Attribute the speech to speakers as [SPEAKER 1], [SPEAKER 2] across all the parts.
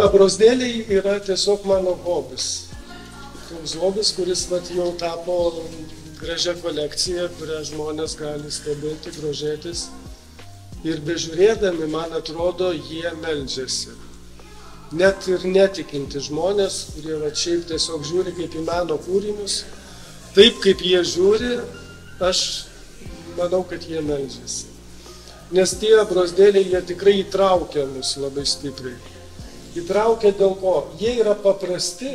[SPEAKER 1] Abrozdėliai yra tiesiog mano hobis. Toks hobis, kuris jau tapo gražia kolekcija, kurią žmonės gali stebėti, grožėtis. Ir bežiūrėdami, man atrodo, jie meldžiasi. Net ir netikinti žmonės, kurie šiaip tiesiog žiūri kaip į meno kūrinius, taip kaip jie žiūri, aš manau, kad jie meldžiasi. Nes tie abrozdėliai, jie tikrai įtraukia mus labai stipriai. Įtraukia dėl ko? Jie yra paprasti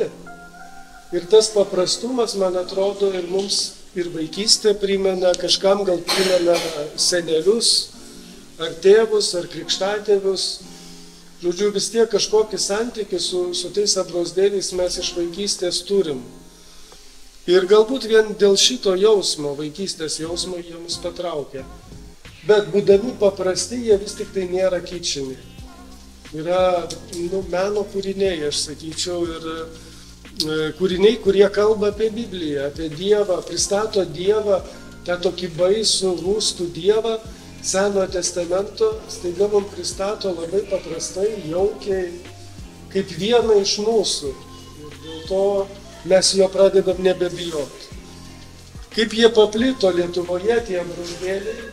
[SPEAKER 1] ir tas paprastumas, man atrodo, ir mums ir vaikystė primena, kažkam gal primena senelius, ar tėvus, ar krikštatėvius. Žodžiu, vis tiek kažkokį santykį su tais abrozdėliais mes iš vaikystės turim. Ir galbūt vien dėl šito jausmo, vaikystės jausmo, jie mus patraukia. Bet būdami paprasti, jie vis tik tai nėra kičiniai. Yra meno kūriniai, aš sakyčiau, ir kūriniai, kurie kalba apie Bibliją, apie Dievą, pristato Dievą, tą tokį baisų, rūstų Dievą, Senojo testamento, staiga mums pristato labai paprastai, jaukiai, kaip vieną iš mūsų. Ir dėl to mes jo pradedam nebebijoti. Kaip jie paplito Lietuvoje, tie abrozdėliai,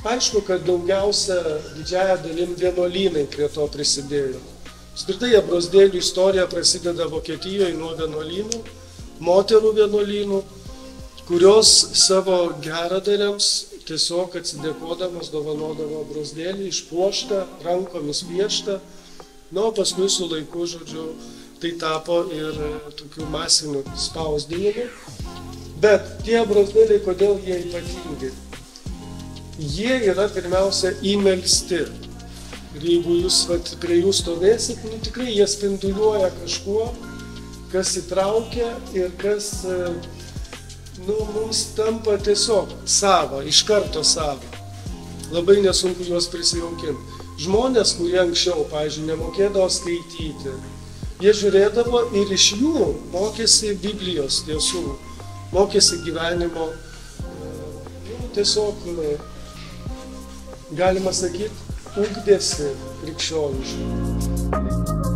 [SPEAKER 1] aišku, kad daugiausia didžiąją dalim vienuolynai prie to prisidėjo. Apskritai abrozdėlių istorija prasideda Vokietijoje nuo vienuolynų, moterų vienuolynų, kurios savo geradariams tiesiog atsidėkodamas dovanodavo abrozdėlį išpuoštą, rankomis pieštą, o paskui su laiku, žodžiu, tai tapo ir tokių masinių spausdinimų. Bet tie abrozdėliai, kodėl jie ypatingi? Jie yra pirmiausia įmelsti. Ir jeigu jūs prie jų stovėsit, tikrai jie spinduliuoja kažkuo, kas įtraukia ir kas mums tampa tiesiog sava, iš karto sava. Labai nesunku juos prisijaukinti. Žmonės, kurie anksčiau, pavyzdžiui, nemokėdavo skaityti, jie žiūrėdavo ir iš jų mokėsi Biblijos tiesų, mokėsi gyvenimo, tiesiog galima sakyti, ugdėsi krikščioniškai.